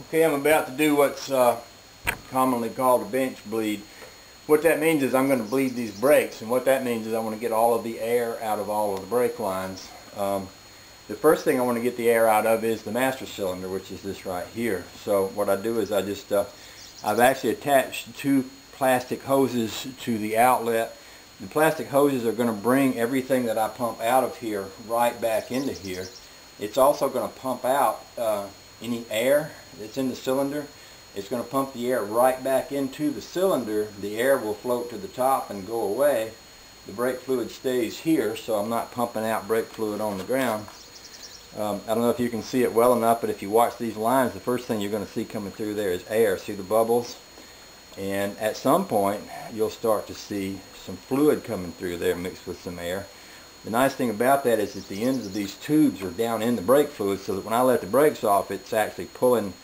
Okay, I'm about to do what's commonly called a bench bleed. What that means is I'm going to bleed these brakes, and what that means is I want to get all of the air out of all of the brake lines. The first thing I want to get the air out of is the master cylinder, which is this right here. So what I do is I've actually attached two plastic hoses to the outlet. The plastic hoses are going to bring everything that I pump out of here right back into here. It's also going to pump out any air that's in the cylinder. It's going to pump the air right back into the cylinder. The air will float to the top and go away. The brake fluid stays here, so I'm not pumping out brake fluid on the ground. I don't know if you can see it well enough, but if you watch these lines, the first thing you're going to see coming through there is air. See the bubbles? And at some point, you'll start to see some fluid coming through there mixed with some air. The nice thing about that is that the ends of these tubes are down in the brake fluid, so that when I let the brakes off, it's actually pulling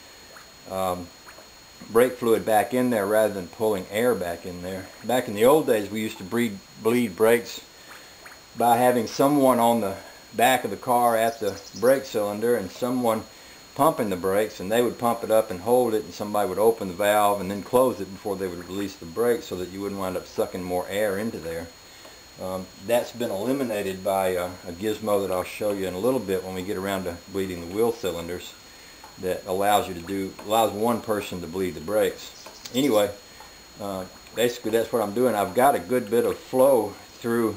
brake fluid back in there rather than pulling air back in there. Back in the old days, we used to bleed brakes by having someone on the back of the car at the brake cylinder and someone pumping the brakes, and they would pump it up and hold it, and somebody would open the valve and then close it before they would release the brakes so that you wouldn't wind up sucking more air into there. That's been eliminated by a gizmo that I'll show you in a little bit when we get around to bleeding the wheel cylinders, that allows one person to bleed the brakes. Anyway, basically that's what I'm doing. I've got a good bit of flow through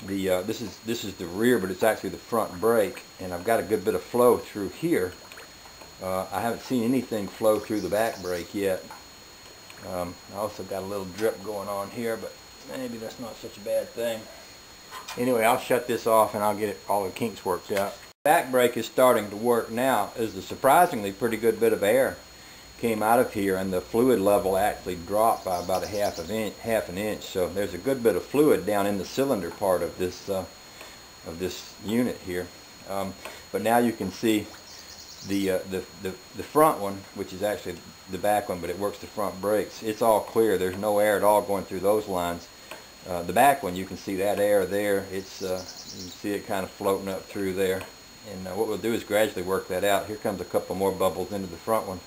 the this is the rear, but it's actually the front brake, and I've got a good bit of flow through here. I haven't seen anything flow through the back brake yet. I also got a little drip going on here, but maybe that's not such a bad thing. Anyway, I'll shut this off and I'll get all the kinks worked out. Back brake is starting to work now. As a surprisingly pretty good bit of air came out of here, and the fluid level actually dropped by about half an inch. So there's a good bit of fluid down in the cylinder part of this unit here. But now you can see the front one, which is actually the back one, but it works the front brakes. It's all clear. There's no air at all going through those lines. The back one, you can see that air there. It's you can see it kind of floating up through there. And what we'll do is gradually work that out. Here comes a couple more bubbles into the front one.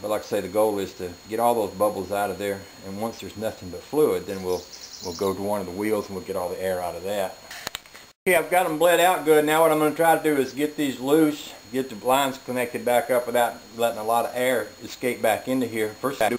But like I say, the goal is to get all those bubbles out of there. And once there's nothing but fluid, then we'll go to one of the wheels and we'll get all the air out of that. Okay, I've got them bled out good. Now what I'm going to try to do is get these loose, get the lines connected back up without letting a lot of air escape back into here. First I do